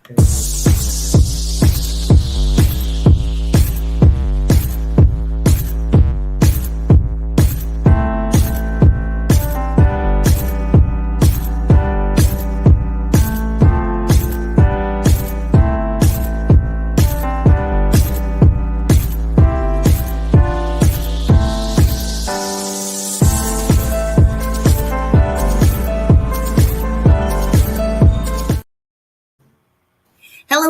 Hello,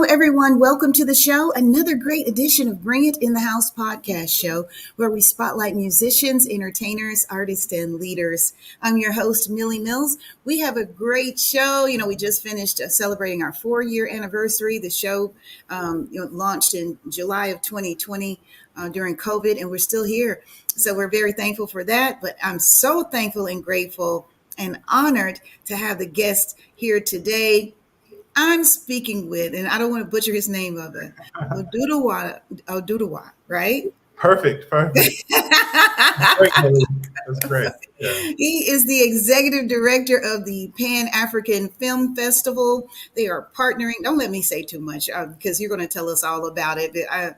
everyone. Welcome to the show. Another great edition of Bring It in the House podcast show where we spotlight musicians, entertainers, artists, and leaders. I'm your host, Millie Mills. We have a great show. We just finished celebrating our 4-year anniversary. The show launched in July of 2020 during COVID, and we're still here. So we're very thankful for that. But I'm so thankful and grateful and honored to have the guest here today. I'm speaking with, and I don't want to butcher his name of it, Oduduwa, right? Perfect. Great, that's great. Yeah. He is the executive director of the Pan African Film Festival. They are partnering. Don't let me say too much because you're going to tell us all about it. But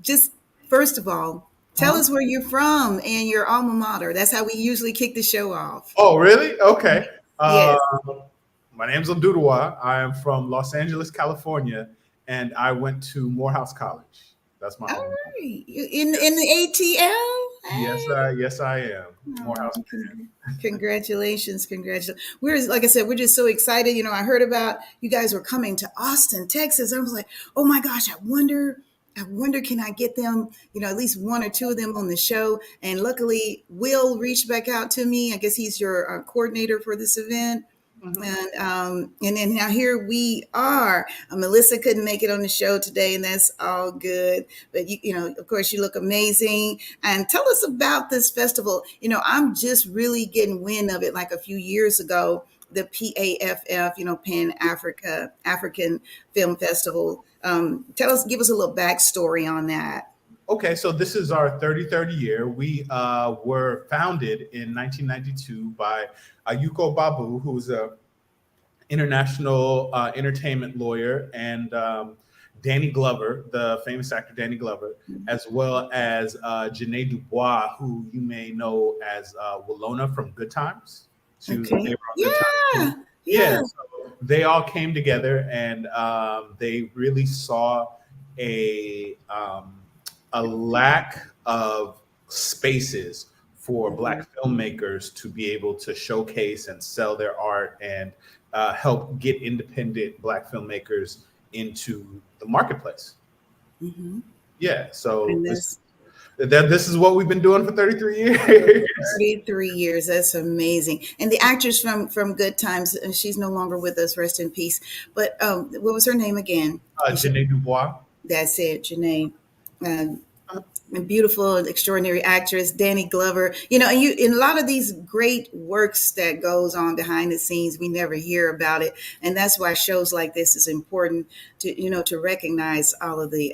just first of all, tell us where you're from and your alma mater. That's how we usually kick the show off. Oh, really? Okay. Yes. My name's Oduduwa. I am from Los Angeles, California, and I went to Morehouse College. That's my All home. right. In the ATL? Yes, I am. Morehouse. Congratulations. We're, like I said, we're just so excited. I heard about you guys were coming to Austin, Texas. I was like, oh my gosh, I wonder, can I get them, at least one or two of them on the show? And luckily, Will reached back out to me. I guess he's your coordinator for this event. Mm-hmm. And then now here we are. Melissa couldn't make it on the show today, and that's all good. But of course, you look amazing. And tell us about this festival. I'm just really getting wind of it. Like a few years ago, the PAFF, Pan African Film Festival. Give us a little backstory on that. Okay, so this is our 33rd year. We were founded in 1992 by Ayuko Babu, who's an international entertainment lawyer, and Danny Glover, the famous actor Danny Glover, as well as Janae Dubois, who you may know as Willona from Good Times. She was on Good Times. Yeah. So they all came together, and they really saw a lack of spaces for Black filmmakers to be able to showcase and sell their art and help get independent Black filmmakers into the marketplace. Mm-hmm. Yeah, so this is what we've been doing for 33 years. 33 years, that's amazing. And the actress from Good Times, she's no longer with us, rest in peace. But what was her name again? Janae Dubois. That's it, Janae. A beautiful, extraordinary actress, Danny Glover. And in a lot of these great works that goes on behind the scenes, we never hear about it, and that's why shows like this is important to recognize all the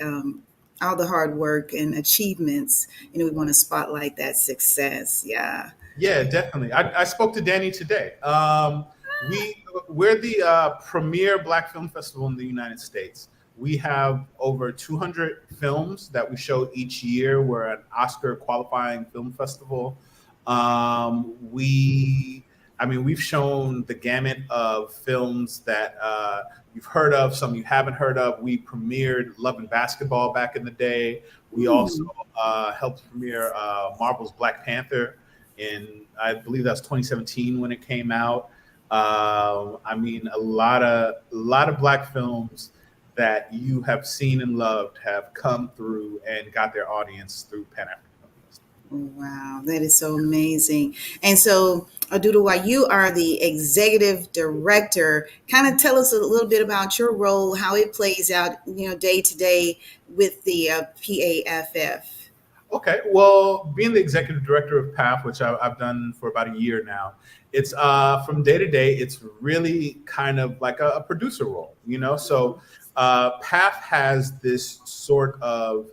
hard work and achievements. We want to spotlight that success. Yeah, definitely. I spoke to Danny today. We're the premier Black film festival in the United States. We have over 200 films that we show each year. We're an Oscar qualifying film festival. We've shown the gamut of films that you've heard of, some you haven't heard of. We premiered Love and Basketball back in the day. We also helped premiere Marvel's Black Panther in, I believe that's 2017 when it came out. A lot of Black films that you have seen and loved have come through and got their audience through Pan African Film Festival. Wow, that is so amazing. And so, Oduduwa, you are the executive director. Kind of tell us a little bit about your role, how it plays out, day to day with the PAFF. Okay, well, being the executive director of PAF, which I've done for about a year now, it's from day to day, it's really kind of like a producer role, So PAF has this sort of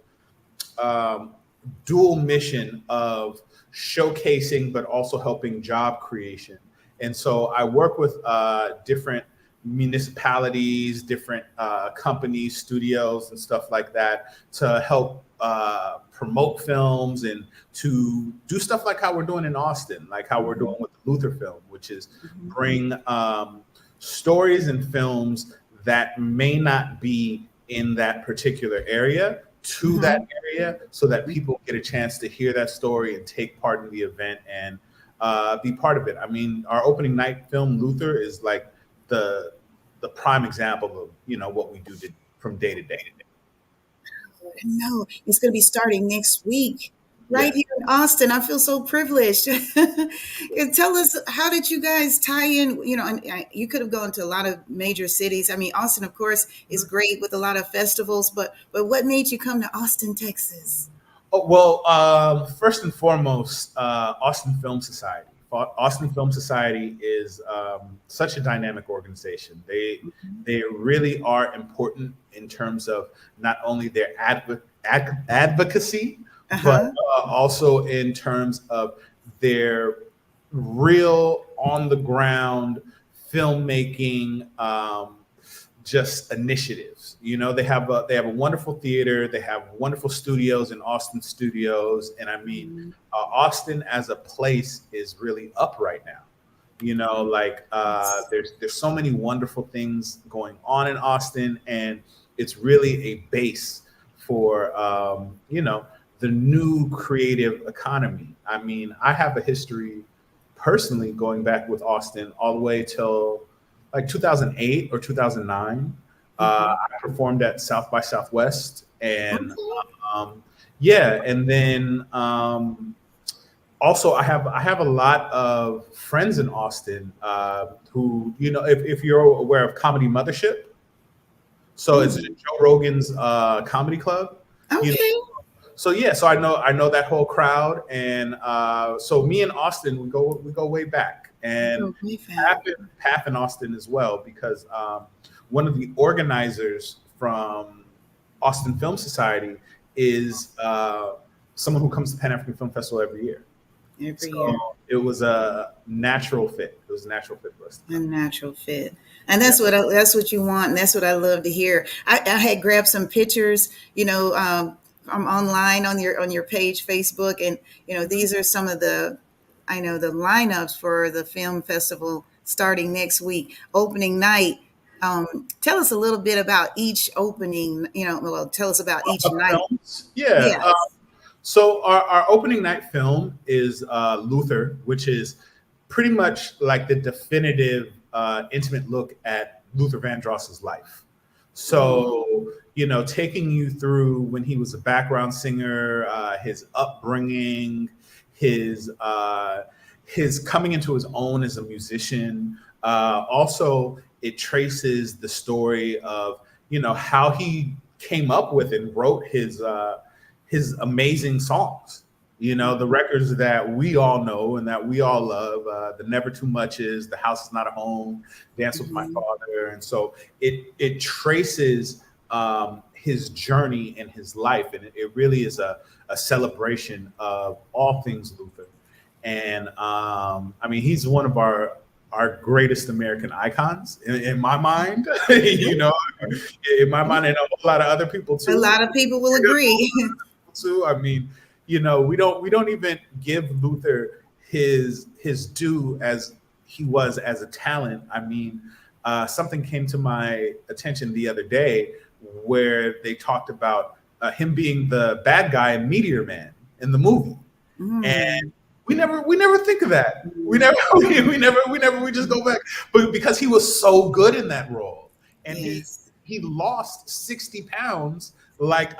dual mission of showcasing, but also helping job creation. And so I work with different municipalities, different companies, studios, and stuff like that to help promote films and to do stuff like how we're doing in Austin, like how we're doing with the Luther film, which is bring stories and films that may not be in that particular area to that area so that people get a chance to hear that story and take part in the event and be part of it. I mean, our opening night film, Luther, is like the prime example of, you know, what we do from day to day. No, it's going to be starting next week, right Yeah. here in Austin. I feel so privileged. And tell us, how did you guys tie in? You know, and you could have gone to a lot of major cities. I mean, Austin, of course, is great with a lot of festivals, but what made you come to Austin, Texas? Oh, well, first and foremost, Austin Film Society. Austin Film Society is such a dynamic organization. They really are important in terms of not only their advocacy, but Uh-huh. also in terms of their real on the ground filmmaking just initiatives. You know, they have a wonderful theater, they have wonderful studios in Austin studios, and I mean, Austin as a place is really up right now. You know, like there's so many wonderful things going on in Austin, and it's really a base for you know, the new creative economy. I mean, I have a history personally going back with Austin all the way till like 2008 or 2009. Mhm. I performed at South by Southwest, and Okay. yeah, and then also I have a lot of friends in Austin who, you know, if you're aware of Comedy Mothership, so it's Mm. Joe Rogan's comedy club. You know, Okay. so yeah, so I know that whole crowd, and so me and Austin we go way back, and Oh, we found. Path in Austin as well because one of the organizers from Austin Film Society is someone who comes to Pan African Film Festival every year. Every year. So it was a natural fit. It was a natural fit for us to A come. natural fit. And Yeah. that's what you want, and that's what I love to hear. I had grabbed some pictures, you know, from online on your page, Facebook, and you know these are some of the, I know, the lineups for the film festival starting next week. Opening night. Tell us a little bit about each opening. You know, well, tell us about each Of night. films, yeah. Yes. So our opening night film is Luther, which is pretty much like the definitive intimate look at Luther Vandross's life. Mm. So, you know, taking you through when he was a background singer, his upbringing, his his coming into his own as a musician. Also, it traces the story of, you know, how he came up with and wrote his amazing songs. You know, the records that we all know and that we all love, the Never Too Muches, The House Is Not a Home, Dance with My Mhm. Father. And so it traces his journey and his life. And it really is a celebration of all things Luther. And I mean, he's one of our greatest American icons in my mind. You know, in my mind, and a whole lot of other people A too. lot of people will agree. Too. I mean, you know, we don't even give Luther his due as he was as a talent. I mean, something came to my attention the other day where they talked about him being the bad guy in Meteor Man in the movie, Mm. and we never think of that. We never we just go back, but because he was so good in that role, and Yes. he lost 60 pounds like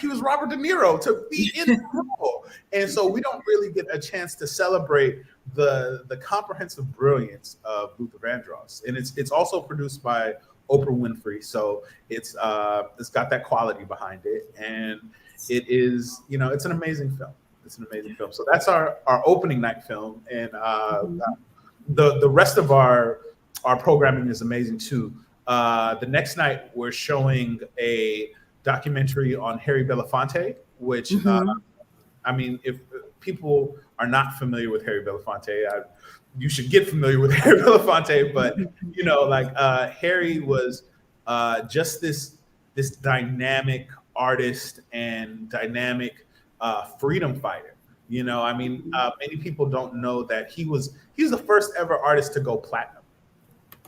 he was Robert De Niro to be in the role. And so we don't really get a chance to celebrate the comprehensive brilliance of Luther Vandross. And it's also produced by Oprah Winfrey, so it's got that quality behind it, and it is, you know, it's an amazing film. It's an amazing film. So that's our opening night film, and Mhm. the rest of our programming is amazing too. The next night we're showing a documentary on Harry Belafonte, which Mhm. I mean, if people are not familiar with Harry Belafonte, you should get familiar with Harry Belafonte, but you know, like Harry was just this dynamic artist and dynamic freedom fighter. You know, I mean, many people don't know that he was the first ever artist to go platinum,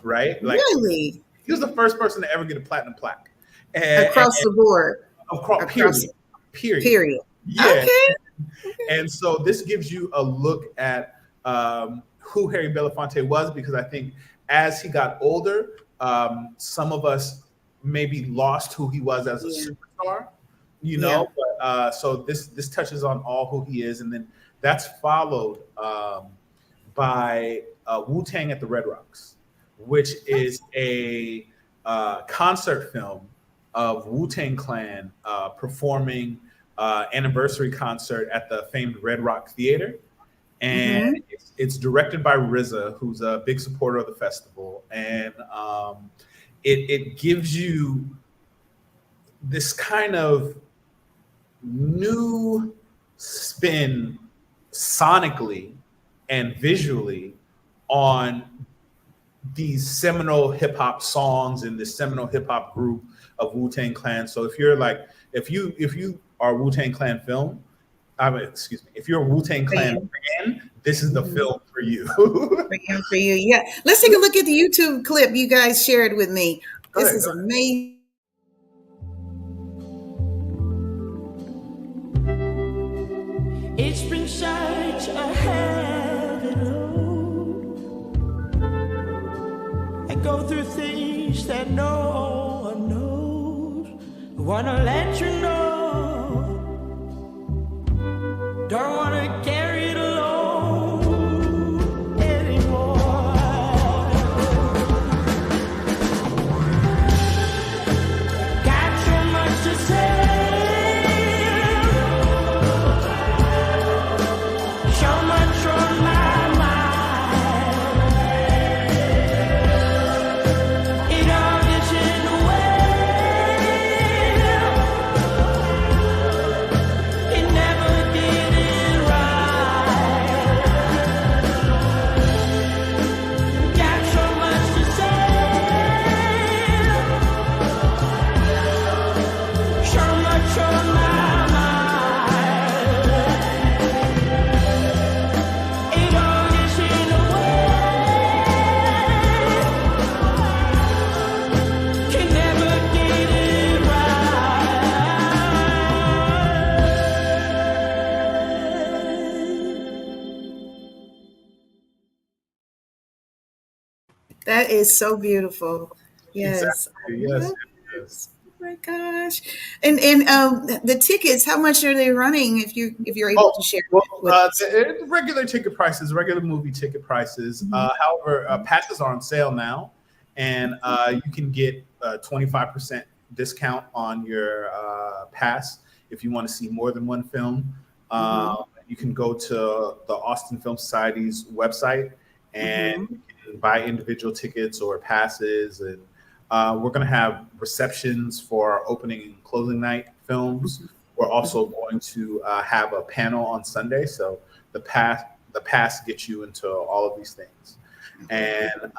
right? Like Really? he was the first person to ever get a platinum plaque, Across the board. across period. Period. Yeah. Okay. And so this gives you a look at who Harry Belafonte was, because I think as he got older, some of us maybe lost who he was as a superstar, you know. But so this touches on all who he is, and then that's followed by Wu-Tang at the Red Rocks, which is a concert film of Wu-Tang Clan performing anniversary concert at the famed Red Rock Theater. And it's directed by RZA, who's a big supporter of the festival. And it gives you this kind of new spin sonically and visually on these seminal hip hop songs and this seminal hip hop group of Wu-Tang Clan. So if you are Wu-Tang Clan if you're a Wu-Tang Clan fan, this is the film for you. For you, yeah. Let's take a look at the YouTube clip you guys shared with me. This is amazing. It's been such a heavy load. I go through things that no one knows. I wanna let you know. Don't wanna carry it alone anymore. Got so much to say. So much on my mind. It all gets in the way. It never did it right. Got so much to say. So much on my mind. It all gets in the way. Can never get it right. That is so beautiful. Yes. Exactly. Yes. Yes. Oh my gosh. And the tickets, how much are they running if you're able to share Well, with us? the regular ticket prices, regular movie ticket prices. However, passes are on sale now, and you can get a 25% discount on your pass if you want to see more than one film. You can go to the Austin Film Society's website and you can buy individual tickets or passes, and we're going to have receptions for our opening and closing night films. We're also going to have a panel on Sunday, so the pass gets you into all of these things. And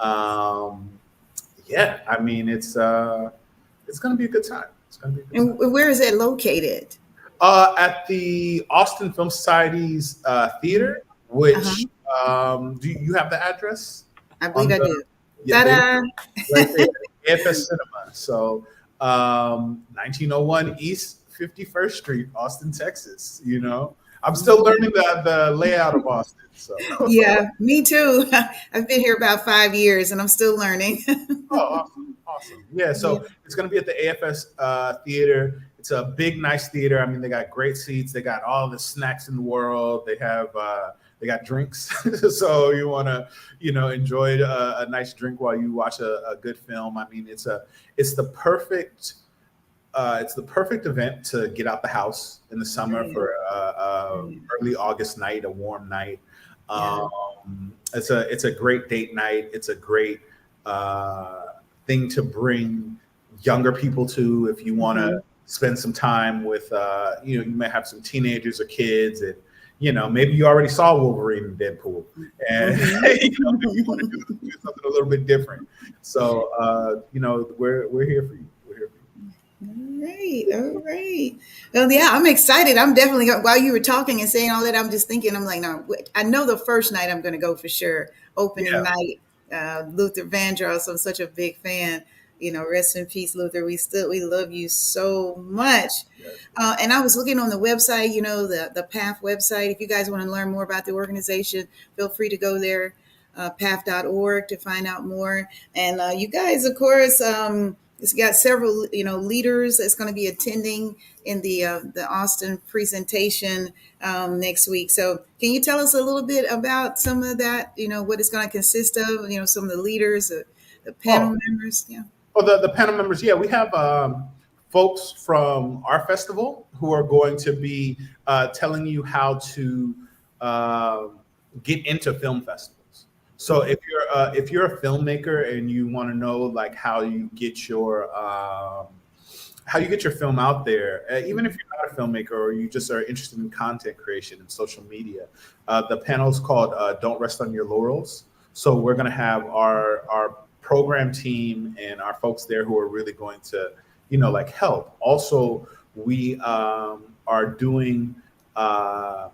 yeah, I mean it's going to be a good time. It's going to be a good time. And where is it located? At the Austin Film Society's theater, which do you have the address? I believe I do. Yeah, Ta-da! right there, AFS Cinema. So 1901 East 51st Street, Austin, Texas. You know, I'm still learning the layout of Austin. So Yeah, me too. I've been here about 5 years and I'm still learning. Oh, awesome. Yeah, so it's going to be at the AFS theater. It's a big, nice theater. I mean, they got great seats. They got all the snacks in the world. They got drinks. So you want to, enjoy a nice drink while you watch a good film. I mean, it's the perfect event to get out the house in the summer for early August night, a warm night. It's a great date night. It's a great thing to bring younger people to if you want to spend some time with you may have some teenagers or kids, and maybe you already saw Wolverine and Deadpool, and maybe you want to do something a little bit different. So we're here for you. We're here for you. All right. Well, yeah, I'm excited. I'm definitely while you were talking and saying all that, I'm just thinking. I'm like, no, I know the first night I'm going to go for sure. Opening Yeah. night, Luther Vandross. I'm such a big fan. Rest in peace, Luther. We love you so much. Yes. And I was looking on the website, the PATH website. If you guys want to learn more about the organization, feel free to go there, path.org, to find out more. And you guys, of course, it's got several, leaders that's going to be attending in the Austin presentation next week. So, can you tell us a little bit about some of that? What it's going to consist of. Some of the leaders, the panel members. Yeah. Well, the panel members, yeah, we have folks from our festival who are going to be telling you how to get into film festivals. So if you're a filmmaker and you want to know like how you get your film out there, even if you're not a filmmaker or you just are interested in content creation and social media, the panel is called "Don't Rest on Your Laurels." So we're going to have our program team and our folks there who are really going to, help. Also, we are doing the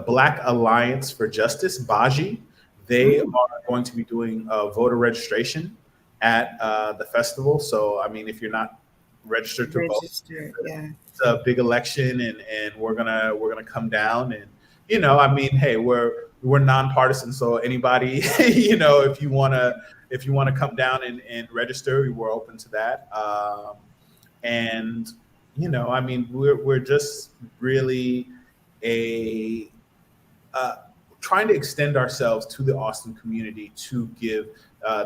Black Alliance for Justice, BAJI. They are going to be doing voter registration at the festival. So, I mean, if you're not registered to vote, it's a big election, and we're gonna come down, and hey, we're nonpartisan, so anybody, if you wanna come down and register, we're open to that. And we're just really trying to extend ourselves to the Austin community to give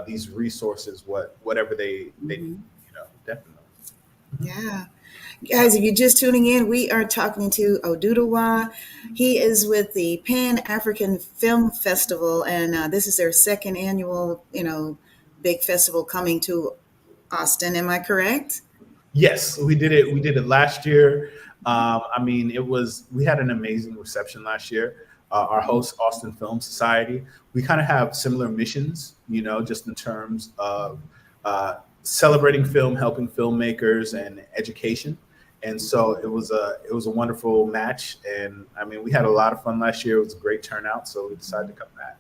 these resources whatever they need, definitely. Yeah. Guys, if you're just tuning in, we are talking to Oduduwa. He is with the Pan-African Film Festival, and this is their second annual, big festival coming to Austin. Am I correct? Yes, we did it. We did it last year. We had an amazing reception last year. Our host, Austin Film Society, we kind of have similar missions, just in terms of celebrating film, helping filmmakers, and education. And so it was a wonderful match, and we had a lot of fun last year. It was a great turnout, so we decided to come back.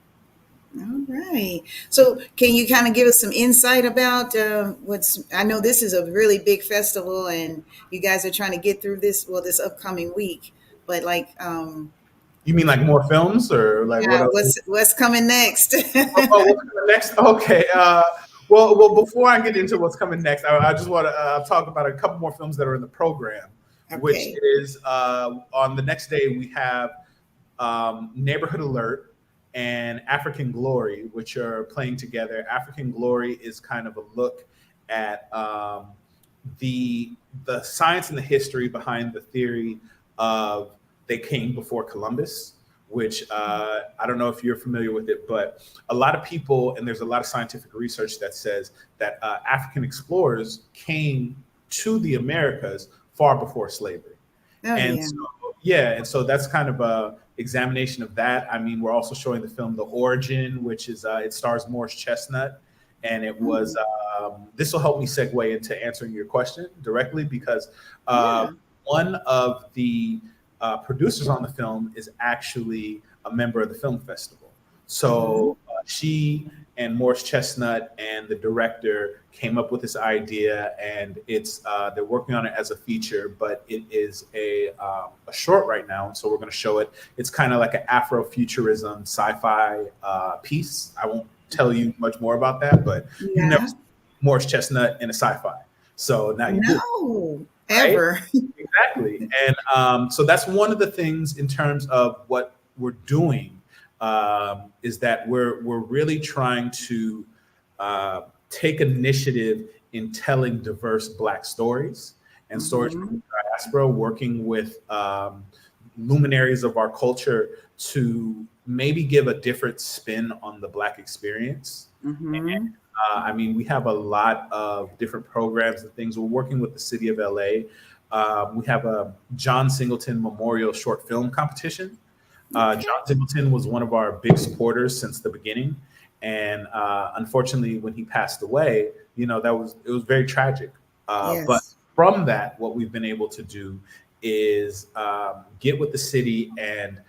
All right. So can you kind of give us some insight about I know this is a really big festival, and you guys are trying to get through this upcoming week, but you mean like more films, or like what's coming next? What's coming next? Okay. Well, before I get into what's coming next, I just want to talk about a couple more films that are in the program, which is on the next day we have Neighborhood Alert and African Glory, which are playing together. African Glory is kind of a look at the science and the history behind the theory of they came before Columbus, which I don't know if you're familiar with it, but a lot of people, and there's a lot of scientific research that says that African explorers came to the Americas far before slavery. And so that's kind of a examination of that. We're also showing the film The Origin, which is it stars Morris Chestnut, and it was this will help me segue into answering your question directly, because one of the producers on the film is actually a member of the film festival. So she and Morris Chestnut and the director came up with this idea, and it's they're working on it as a feature, but it is a short right now, and so we're going to show it. It's kind of like an Afrofuturism sci-fi piece. I won't tell you much more about that, but you've never seen Morris Chestnut in a sci-fi, so now you do. Ever. Right? Exactly. And so that's one of the things in terms of what we're doing, is that we're really trying to take initiative in telling diverse Black stories and stories from the diaspora, working with luminaries of our culture to maybe give a different spin on the Black experience. And, we have a lot of different programs and things. We're working with the city of LA. We have a John Singleton Memorial Short Film Competition. Okay. John Singleton was one of our big supporters since the beginning, and unfortunately, when he passed away, it was very tragic. But Yes. from that, what we've been able to do is get with the city and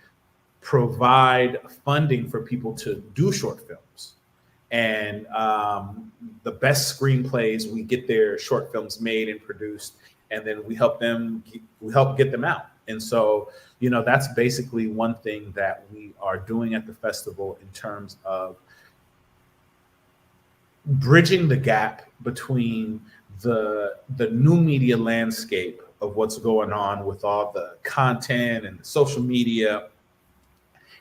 provide funding for people to do short films. And the best screenplays, we get their short films made and produced, and then we help get them out. And so, that's basically one thing that we are doing at the festival in terms of bridging the gap between the new media landscape of what's going on with all the content and social media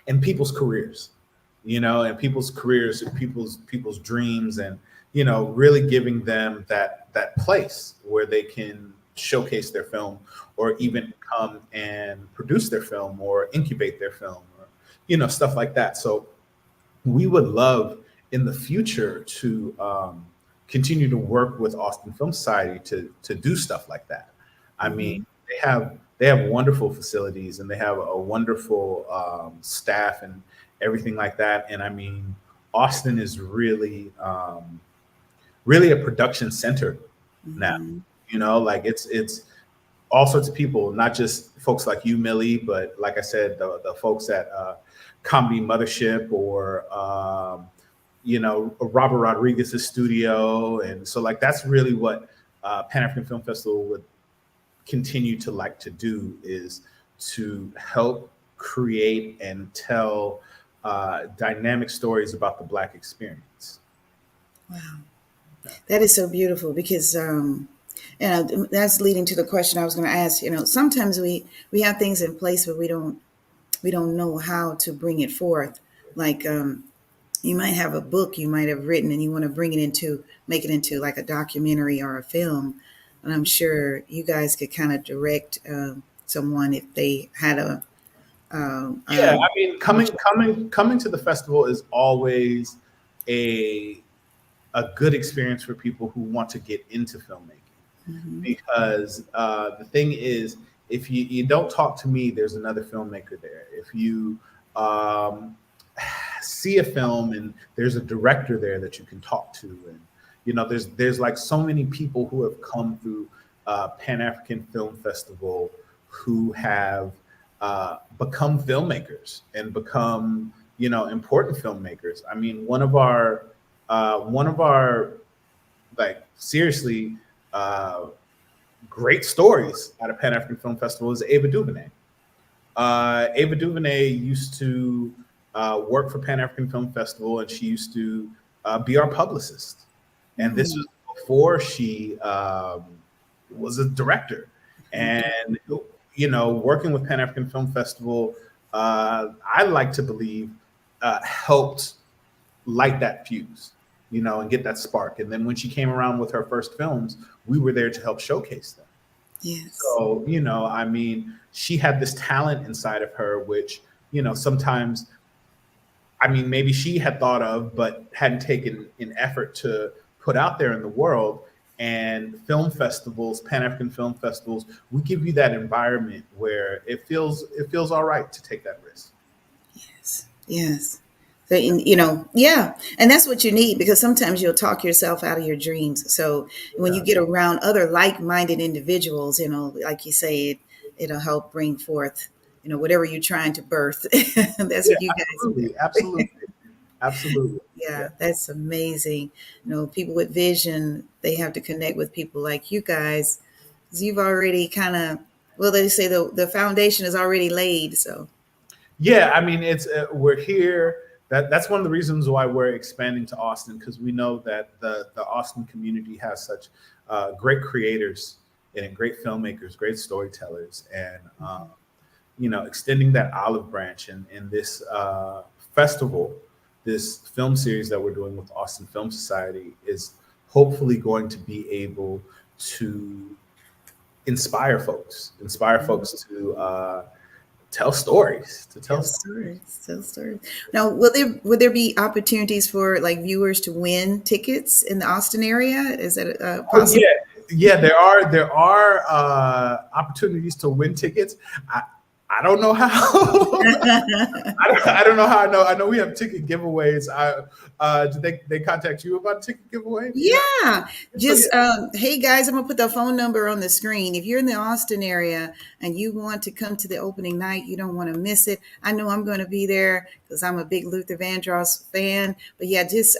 and people's careers, and people's careers, and people's dreams, and really giving them that place where they can showcase their film, or even come and produce their film, or incubate their film, or stuff like that. So we would love in the future to continue to work with Austin Film Society to do stuff like that. I mean, they have wonderful facilities, and they have a wonderful staff and everything like that. And I mean, Austin is really a production center now. Like it's all sorts of people, not just folks like you, Millie, but like I said, the folks at Comedy Mothership, or Robert Rodriguez's studio. And so, like, that's really what Pan African Film Festival would continue to like to do, is to help create and tell dynamic stories about the Black experience. Wow. That is so beautiful, because that's leading to the question I was going to ask. Sometimes we have things in place, but we don't know how to bring it forth. Like, you might have a book you might have written, and you want to make it into like a documentary or a film. And I'm sure you guys could kind of direct someone if they had a. Yeah, I mean, coming to the festival is always a good experience for people who want to get into filmmaking, because the thing is, if you don't talk to me, there's another filmmaker there. If you see a film and there's a director there that you can talk to, and there's like so many people who have come through Pan African Film Festival who have become filmmakers and become important filmmakers. I mean, one of our like seriously great stories out of Pan African Film Festival is Ava DuVernay. Ava DuVernay used to work for Pan African Film Festival, and she used to be our publicist. And this was before she was a director. And, working with Pan African Film Festival, I like to believe, helped light that fuse, and get that spark. And then when she came around with her first films, we were there to help showcase them. Yes. So, I mean, she had this talent inside of her, which, sometimes, I mean, maybe she had thought of, but hadn't taken an effort to put out there in the world. And film festivals, Pan African film festivals, we give you that environment where it feels all right to take that risk. Yes. So, yeah. And that's what you need, because sometimes you'll talk yourself out of your dreams. So when you get around other like-minded individuals, like you say, it'll help bring forth, whatever you're trying to birth. That's what you guys do. Absolutely. Yeah, that's amazing. People with vision, they have to connect with people like you guys, because you've already kind of, well, they say the foundation is already laid. So, yeah, I mean, it's we're here. That's one of the reasons why we're expanding to Austin, because we know that the Austin community has such great creators and great filmmakers, great storytellers, and extending that olive branch in this festival. This film series that we're doing with Austin Film Society is hopefully going to be able to inspire folks to tell stories, Tell stories. Now, would there be opportunities for like viewers to win tickets in the Austin area? Is that possible? Yeah, there are opportunities to win tickets. I don't know how. I don't know how I know. I know we have ticket giveaways. Did they contact you about a ticket giveaway? Yeah. So Just hey guys, I'm gonna put the phone number on the screen. If you're in the Austin area and you want to come to the opening night, you don't want to miss it. I know I'm going to be there because I'm a big Luther Vandross fan. But yeah, just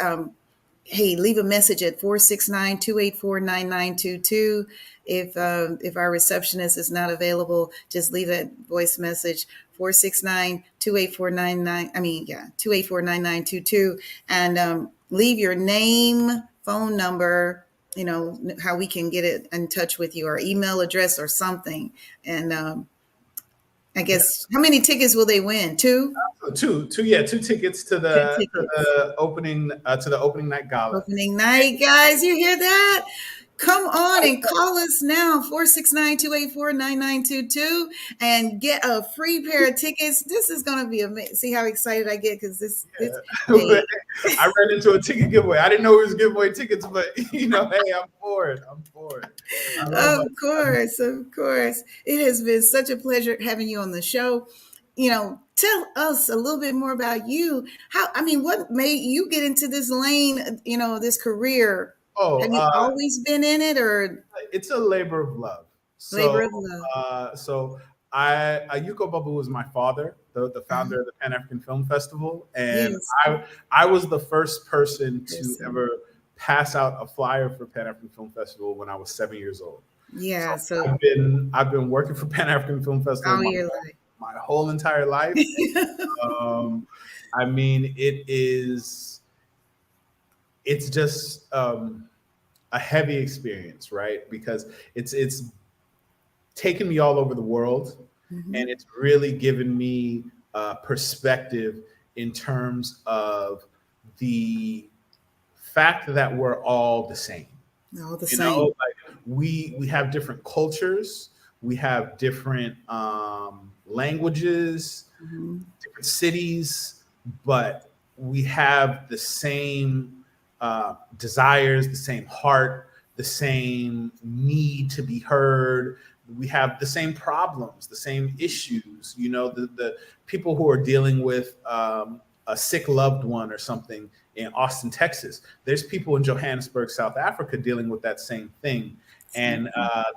hey, leave a message at 469-284-9922. If our receptionist is not available, just leave a voice message 469-284-99. I mean, yeah, 284-9922, and leave your name, phone number, how we can get it in touch with you, or email address or something. And I guess how many tickets will they win? Two? Two tickets to Two the tickets. opening night gala. Opening night, guys. You hear that? Come on and call us now, 469-284-9922, and get a free pair of tickets. This is going to be amazing. See how excited I get? Because this hey. I ran into a ticket giveaway. I didn't know we was giving away tickets, but hey, I'm for it. I'm for it. Of course. It has been such a pleasure having you on the show. Tell us a little bit more about you. What made you get into this lane, this career? Have you always been in it, or? It's a labor of love. Labor of love. Ayuko Babu was my father, the founder of the Pan African Film Festival, and Yes. I was the first person to ever pass out a flyer for Pan African Film Festival when I was 7 years old. Yeah, so I've been working for Pan African Film Festival all your life. my whole entire life. It's just a heavy experience, right? Because it's taken me all over the world, and it's really given me perspective in terms of the fact that we're all the same. All the same. We have different cultures, we have different languages, different cities, but we have the same desires, the same heart, the same need to be heard. We have the same problems, the same issues. The people who are dealing with a sick loved one or something in Austin, Texas. There's people in Johannesburg, South Africa dealing with that same thing. And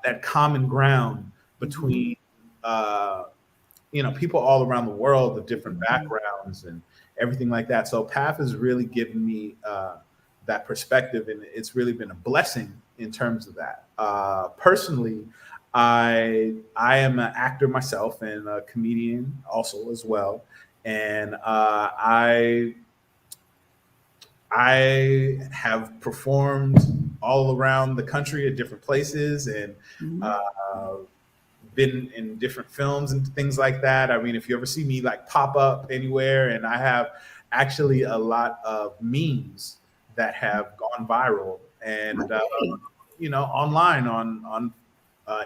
that common ground between people all around the world of different backgrounds and everything like that. So PAF has really given me that perspective, and it's really been a blessing in terms of that. Personally, I am an actor myself and a comedian also as well, and I have performed all around the country at different places, and been in different films and things like that. I mean, if you ever see me pop up anywhere, and I have actually a lot of memes that have gone viral, and online on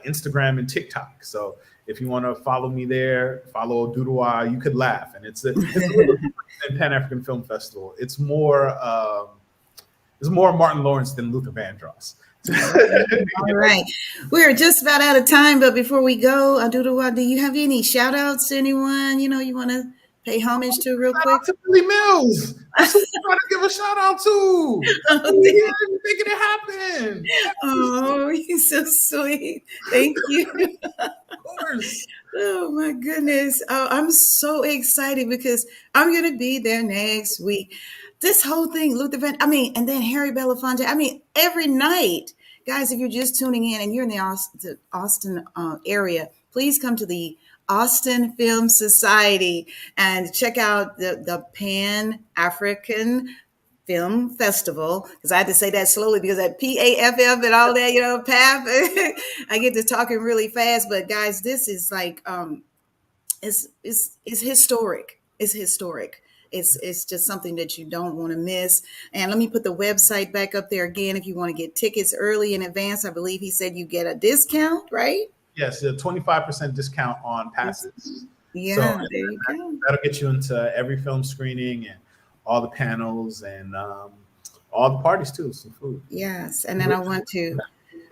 Instagram and TikTok. So if you want to follow me there, follow Oduduwa, you could laugh. And it's a Pan African Film Festival. It's more Martin Lawrence than Luther Vandross. All right. We're just about out of time, but before we go, Oduduwa, do you have any shout outs to anyone you want to pay homage to real quick? To Billy Mills. That's who I'm trying to give a shout out to. Making it happen. Oh, he's so sweet. Thank you. Of course. Oh my goodness. Oh, I'm so excited because I'm going to be there next week. This whole thing, Luther and then Harry Belafonte. Every night, guys, if you're just tuning in and you're in the Austin area, please come to the Austin Film Society and check out the Pan African Film Festival, because I had to say that slowly because that PAFF and all that, PAF, I get to talking really fast. But guys, this is it's historic. It's historic. It's just something that you don't want to miss. And let me put the website back up there again. If you want to get tickets early in advance, I believe he said you get a discount, right? Yes, a 25% discount on passes. Yeah, so there you go. That'll get you into every film screening and all the panels and all the parties too, some food. Yes, and then I want to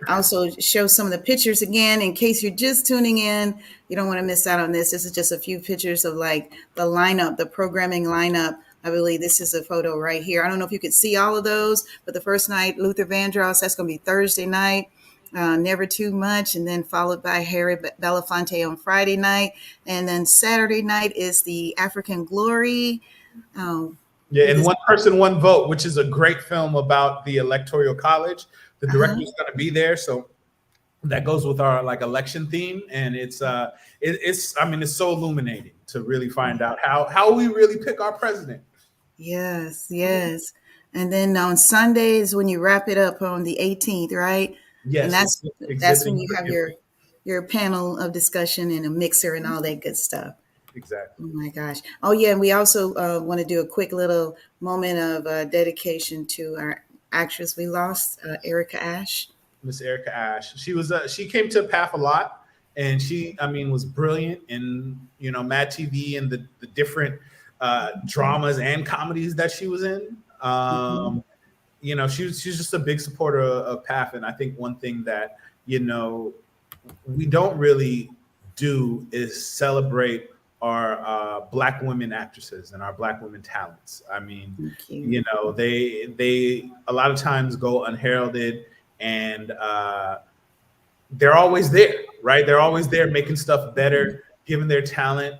also show some of the pictures again in case you're just tuning in. You don't want to miss out on this. This is just a few pictures of like the lineup, the programming lineup. I believe this is a photo right here. I don't know if you could see all of those, but the first night, Luther Vandross, that's going to be Thursday night. Never Too Much, and then followed by Harry Belafonte on Friday night. And then Saturday night is the African Glory. Um, Yeah, and One Person, One Vote, which is a great film about the Electoral College. The director's going to be there, so that goes with our like election theme, and it's I mean, it's so illuminating to really find out how we really pick our president. yes, yes. And then on Sundays when you wrap it up on the 18th, right? And Yes, that's when exhibiting you have your panel of discussion and a mixer and all that good stuff. exactly. Oh my gosh. Oh yeah, and we also want to do a quick little moment of dedication to our actress we lost, Erica Ash. Miss Erica Ash. She came to PATH a lot, and she, I mean, was brilliant in Mad TV and the different dramas and comedies that she was in. She's just a big supporter of PATH, and I think one thing that we don't really do is celebrate our Black women actresses and our Black women talents. I mean, Thank you. they a lot of times go unheralded, and they're always there, right? They're always there making stuff better, giving their talent,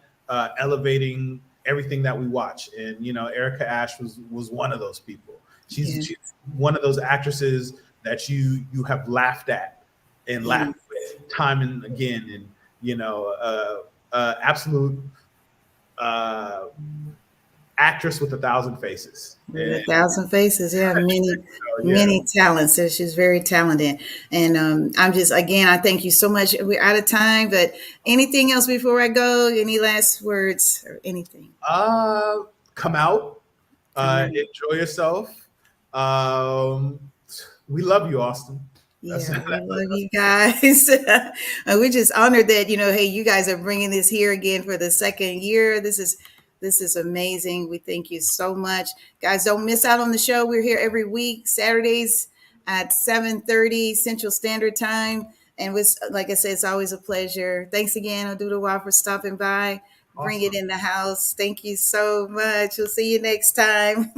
elevating everything that we watch. And Erica Ash was one of those people. She's one of those actresses that you have laughed at and laughed with time and again, and absolute actress with 1,000 faces. With 1,000 faces, yeah, many talents. So she's very talented, and I'm just again, I thank you so much. We're out of time, but anything else before I go? Any last words or anything? Come out, enjoy yourself. We love you, Austin. Yeah, we love you guys. We're just honored that hey, you guys are bringing this here again for the second year. This is amazing. We thank you so much, guys. Don't miss out on the show. We're here every week, Saturdays at 7:30 Central Standard Time, and like I said, it's always a pleasure. Thanks again, Oduduwa, for stopping by. Awesome. Bring it in the house. Thank you so much. We'll see you next time.